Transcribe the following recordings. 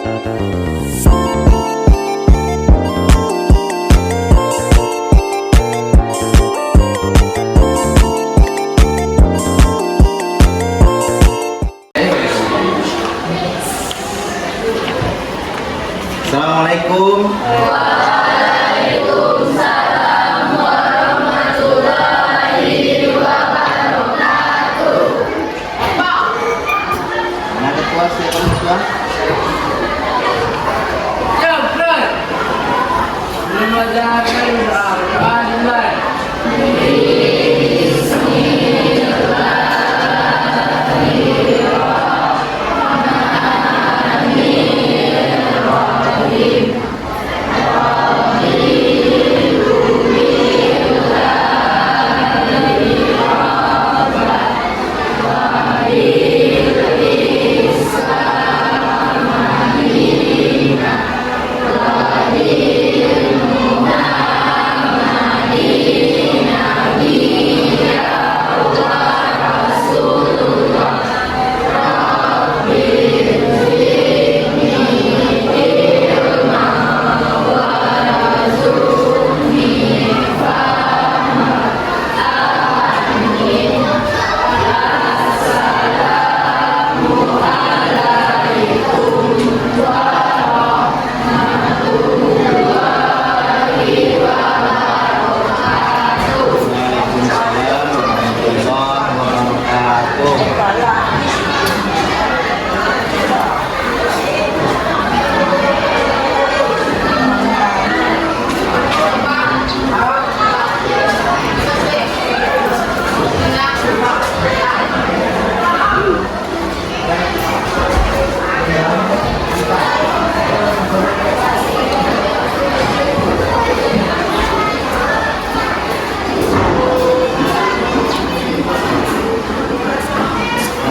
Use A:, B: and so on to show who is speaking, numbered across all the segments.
A: Assalamualaikum.
B: Waalaikumsalam warahmatullahi wabarakatuh.
A: Mana ketua siapa ketua?
B: Cepat. Lima jari mulai.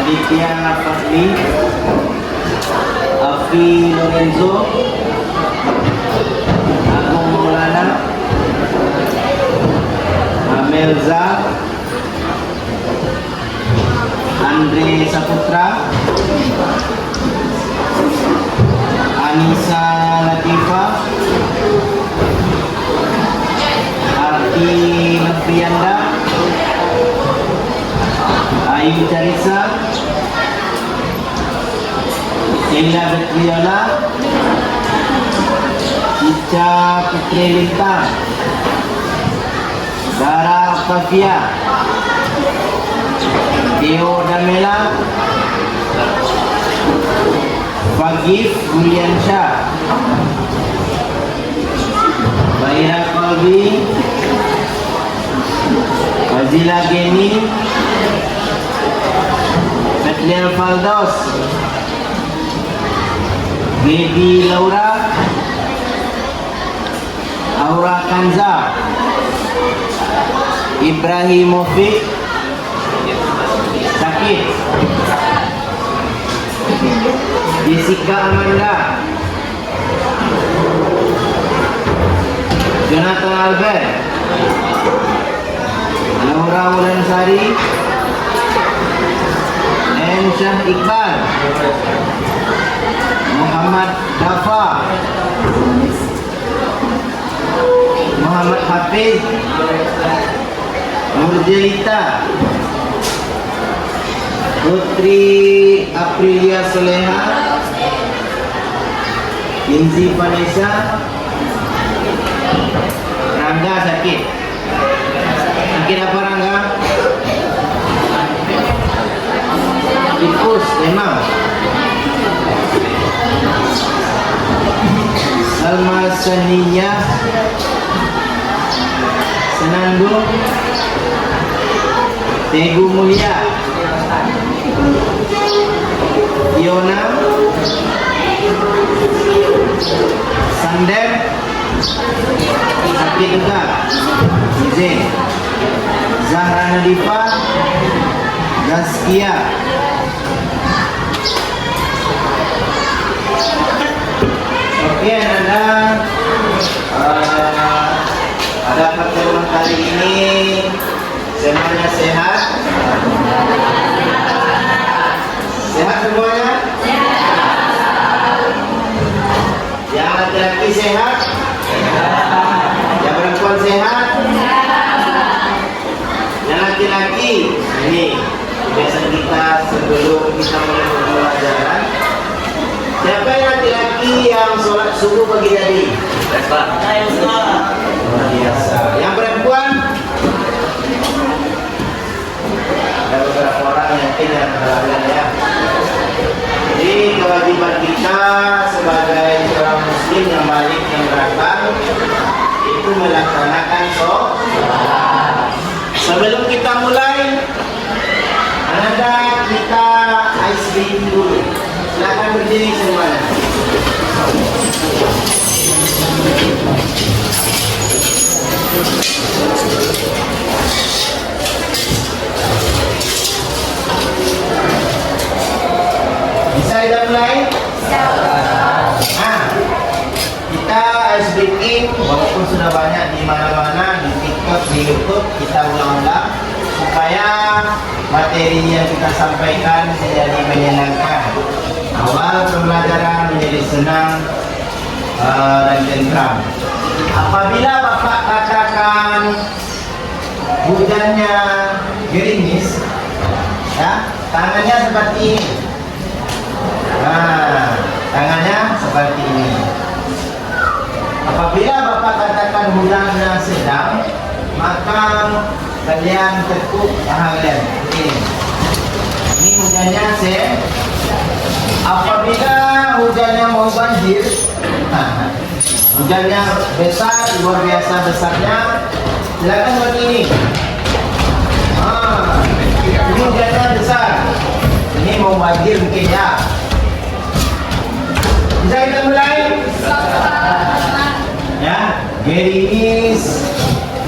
A: Aditya Fadli, Afi Lorenzo, Agung Maulana, Amelza, Andre Saputra, Anissa Latifa, Arti Novianda, Ayu Carissa, Sheila Betriola, Ica Putri Lintang, Zara Octavia, Deo Damela, Fagif Juliansyah, Baira Kalbi, Fazila Geni, Betliel Faldos, Gedi Laura, Aura Kanza, Ibrahim Mofik, Sakit, Jessica Amanda, Jonathan Albert, Laura Wulansari, Ensyah Iqbal, Muhammad Dafa, Muhammad Hafiz, Nurjelita, Putri Aprilia Soleha, Inzi Vanessa, Rangga sakit. Sakit apa Rangga? Tipus memang. Salma Saniya, Senandung, Tegu Mulia, Fiona, Sandem, sakit juga, izin, Zahra Nadifa, Zaskia, oke, ada pertemuan kali ini semuanya sehat? Sehat semuanya? subuh pagi tadi?
B: Baik, Pak.
A: Luar biasa. Yang perempuan? Ada beberapa orang yang tidak berhalangan ya. Jadi kewajiban kita sebagai seorang muslim yang balik yang berangkat itu melaksanakan sholat. Sebelum kita mulai, ada kita ice cream dulu. Silakan berdiri semuanya. Bisa kita mulai? Nah, kita ice breaking walaupun sudah banyak di mana-mana, di TikTok, di YouTube, kita ulang-ulang supaya materi yang kita sampaikan menjadi menyenangkan. Awal pembelajaran menjadi senang dan tentram. Apabila Bapak katakan hujannya gerimis, ya, tangannya seperti ini. Nah, tangannya seperti ini. Apabila Bapak katakan hujannya sedang, maka kalian tekuk tangan kalian. Ini hujannya sedang. Apabila hujannya mau banjir, hujannya besar, luar biasa besarnya, silakan buat ini. Ini hujannya besar. Ini mau banjir mungkin ya. Bisa kita mulai? Ya, gerimis,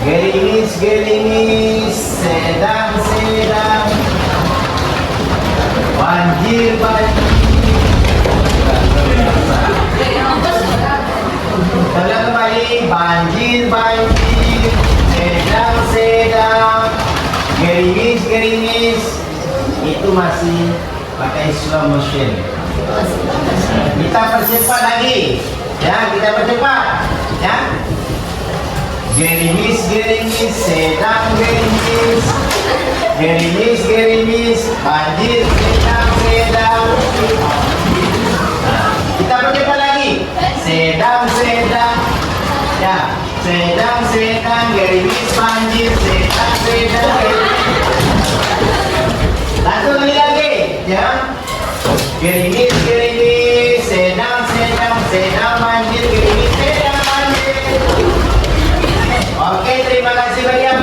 A: gerimis, gerimis, sedang, sedang, banjir, banjir. Kita kembali, banjir, banjir, sedang, sedang, gerimis, gerimis. Itu masih pakai slow motion. Kita percepat lagi, ya, kita percepat, ya. Gerimis, gerimis, sedang, gerimis, gerimis, gerimis, banjir, sedang, sedang. Kita percepat lagi, sedang, sedang, ya, sedang, sedang, gerimis, banjir, sedang, sedang, gerimis. Satu kali lagi, ya. Gerimis, gerimis, sedang, sedang, sedang, banjir, gerimis, sedang, banjir. Oke, terima kasih banyak.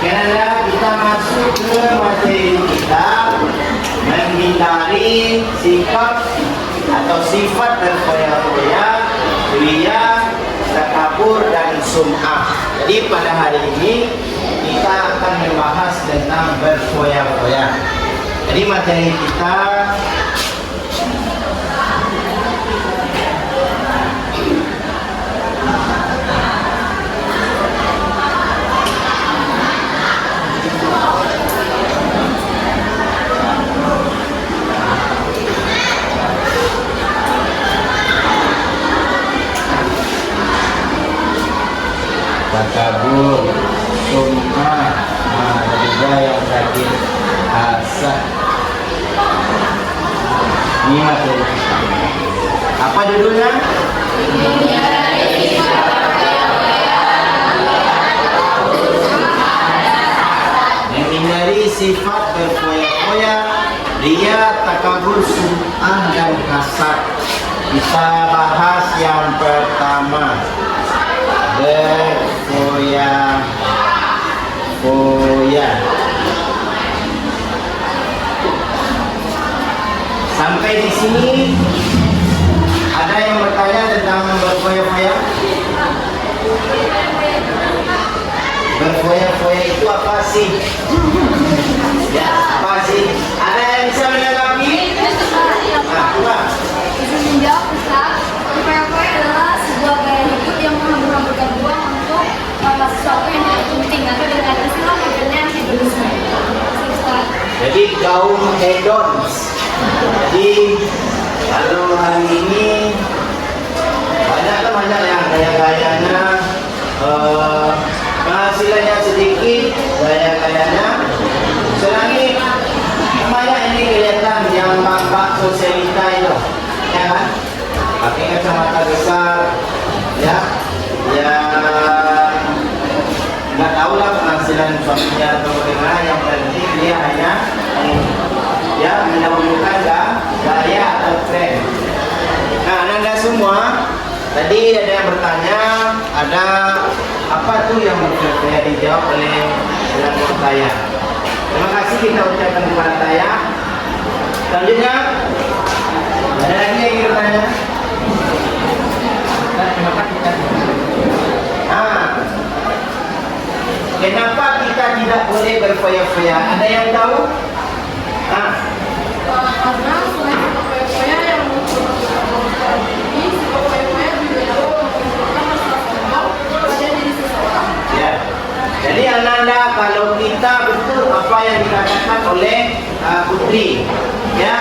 A: Karena kita masuk ke materi kita menghindari sikap atau sifat berfoya-foya, ria, takabur dan sum'ah. Jadi pada hari ini kita akan membahas tentang berfoya-foya. Jadi materi kita takabur, sum'ah, dan juga yang sakit hasad. Ini materi kita. Apa judulnya? Menghindari sifat berfoya-foya, ria, takabur, sum'ah, dan hasad. Kita bahas yang pertama. Berfoya-foya. Sampai di sini ada yang bertanya tentang berfoya-foya? Berfoya-foya itu apa sih? Ya, apa sih? Ada yang bisa menanggapi? Nah, coba.
C: Bisa menjawab, Ustaz. Berfoya-foya adalah sebuah gaya hidup yang menghambur-hamburkan uang untuk sesuatu yang tidak penting atau dengan istilah modelnya hedonisme.
A: Jadi kaum hedons. Jadi kalau hari ini banyak yang gaya-gayanya penghasilannya sedikit, gaya-gayanya selangit. Banyak ini kelihatan yang bapak sosialita itu, ya kan? Pakai kacamata besar, ya, nggak tahu lah penghasilan suaminya atau bagaimana. Yang penting dia hanya ya mendahulukan gaya atau tren. Nah, Anda semua tadi ada yang bertanya, ada apa tuh yang saya dijawab oleh penonton saya. Terima kasih kita ucapkan kepada saya. Selanjutnya ada lagi yang ingin bertanya? Kenapa kita? Kenapa kita tidak boleh berfoya-foya? Ada yang tahu?
C: Karena selain foya-foya yang memperlukan ini, foya-foya juga dapat memperlukan masalah sombong pada diri seseorang.
A: Ya. Jadi Ananda, kalau kita betul apa yang dikatakan oleh Putri, ya,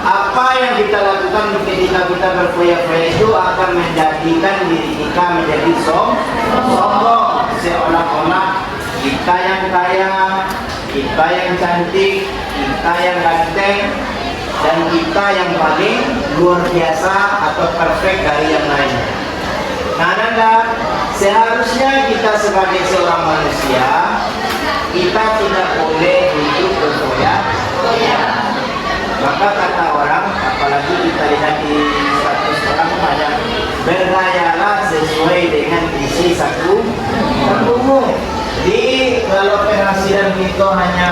A: apa yang kita lakukan ketika kita berfoya-foya itu akan menjadikan diri kita menjadi sombong, seolah-olah kita yang kaya, kita yang cantik, kita yang ganteng, dan kita yang paling luar biasa atau perfect dari yang lain. Nah, Ananda, seharusnya kita sebagai seorang manusia, kita tidak boleh hidup berfoya-foya. Maka kata orang, apalagi kita lihat di 100 orang banyak, bergayalah sesuai dengan isi sakumu. Jadi kalau penghasilan kita hanya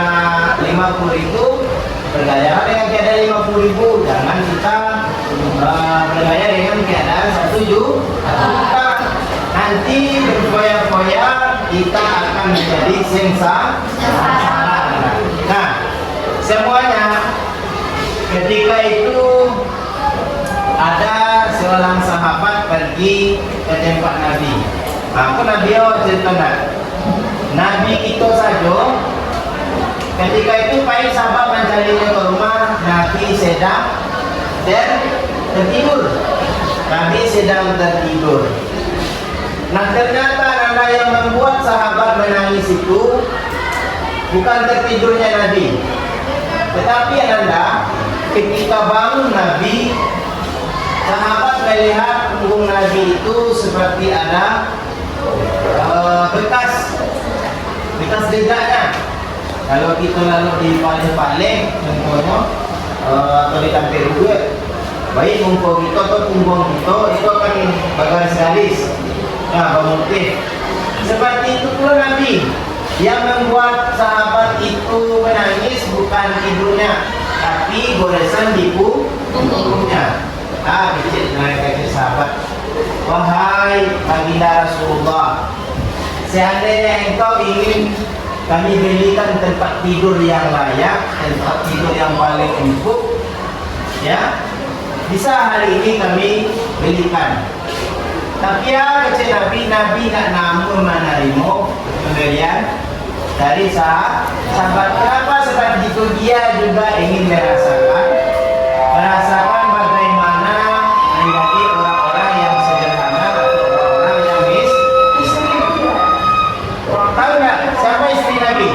A: 50.000, bergayalah dengan keadaan 50.000. Jangan kita bergaya dengan keadaan 1 juta. Nanti berfoya-foya kita akan menjadi sengsara. Nah, semuanya ketika itu ada seorang sahabat pergi ke tempat Nabi. Aku Nabi cerita Nabi kita saja. Ketika itu para sahabat mencarinya ke rumah, Nabi sedang tertidur. Nabi sedang tertidur. Nah, ternyata ada yang membuat sahabat menangis itu bukan tertidurnya Nabi, tetapi Anda ketika bangun Nabi, sahabat melihat punggung Nabi itu seperti ada bekas jejaknya. Kalau kita lalu di paling-paling contohnya atau di tampil duit, baik punggung kita atau punggung kita itu akan bergaris-garis, bermotif. Seperti itu pula Nabi. Yang membuat sahabat itu menangis bukan tidurnya, tapi goresan di punggungnya. Kecil mereka sahabat. Wahai baginda Rasulullah, seandainya engkau ingin kami belikan tempat tidur yang layak, tempat tidur yang paling empuk, ya, bisa hari ini kami belikan. Tapi ya kecil Nabi tak namun menerima pemberian dari sahabat. Kenapa? Sebab itu dia juga ingin merasakan bagaimana menjadi orang-orang yang sederhana atau orang-orang yang miskin. Tahu nggak siapa istri Nabi?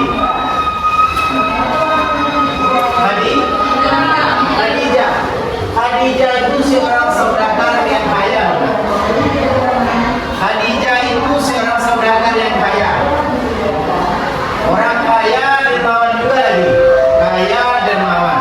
A: Khadijah itu seorang saudagar yang kaya. Khadijah itu seorang saudagar yang kaya. Orang kaya dermawan juga lagi. Kaya dermawan.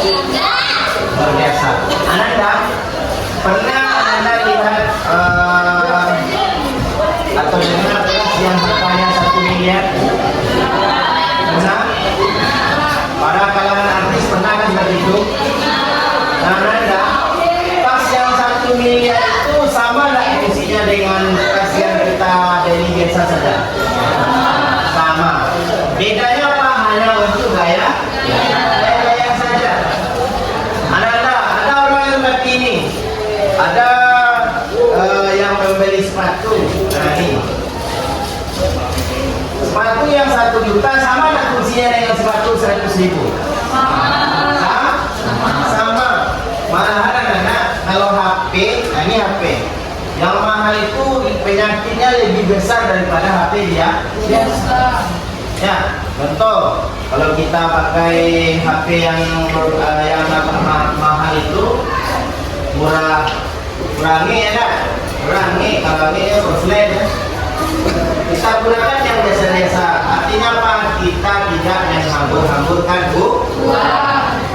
A: Luar biasa. Ananda, pernah Ananda lihat atau dengar yang bertanya 1 miliar? Pernah? Para kalangan artis pernah kan begitu? Nah, Ananda, pas yang 1 miliar itu sama nggak fungsinya dengan kas yang kita dari biasa saja? Sama. Bedanya apa? Hanya untuk gaya saja. Ada orang yang seperti ini. Ada yang membeli sepatu. Nah, ini. Sepatu yang 1 juta sama nggak fungsinya dengan sepatu 100.000? Sama. Malahan anak kalau HP, nah ini HP. Yang mahal itu penyakitnya lebih besar daripada HP dia biasa. Ya, betul. Kalau kita pakai HP yang mahal itu kurangi ya nak? Kurangi kalau ini Roslen ya. Kita gunakan yang biasa-biasa. Artinya apa? Kita tidak menghambur-hamburkan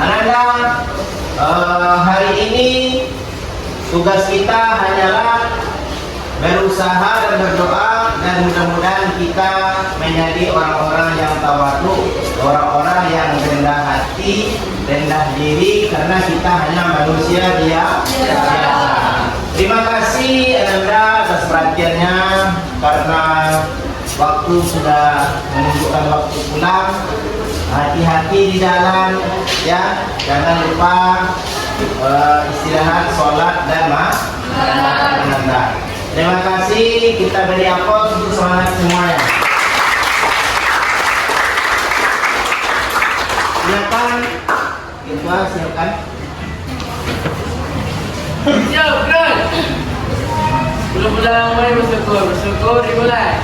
A: Ananda, hari ini tugas kita hanyalah berusaha dan berdoa, dan mudah-mudahan kita menjadi orang-orang yang tawadhu, orang-orang yang rendah hati, rendah diri, karena kita hanya manusia biasa. Terima kasih Ananda atas perhatiannya, karena waktu sudah menunjukkan waktu pulang. Hati-hati di jalan ya, jangan lupa istirahat, sholat dan Ananda. Terima kasih, kita beri aplaus untuk semangat semuanya. Silakan, Ketua, silakan.
B: Siap, Bro. Belum bersyukur dimulai.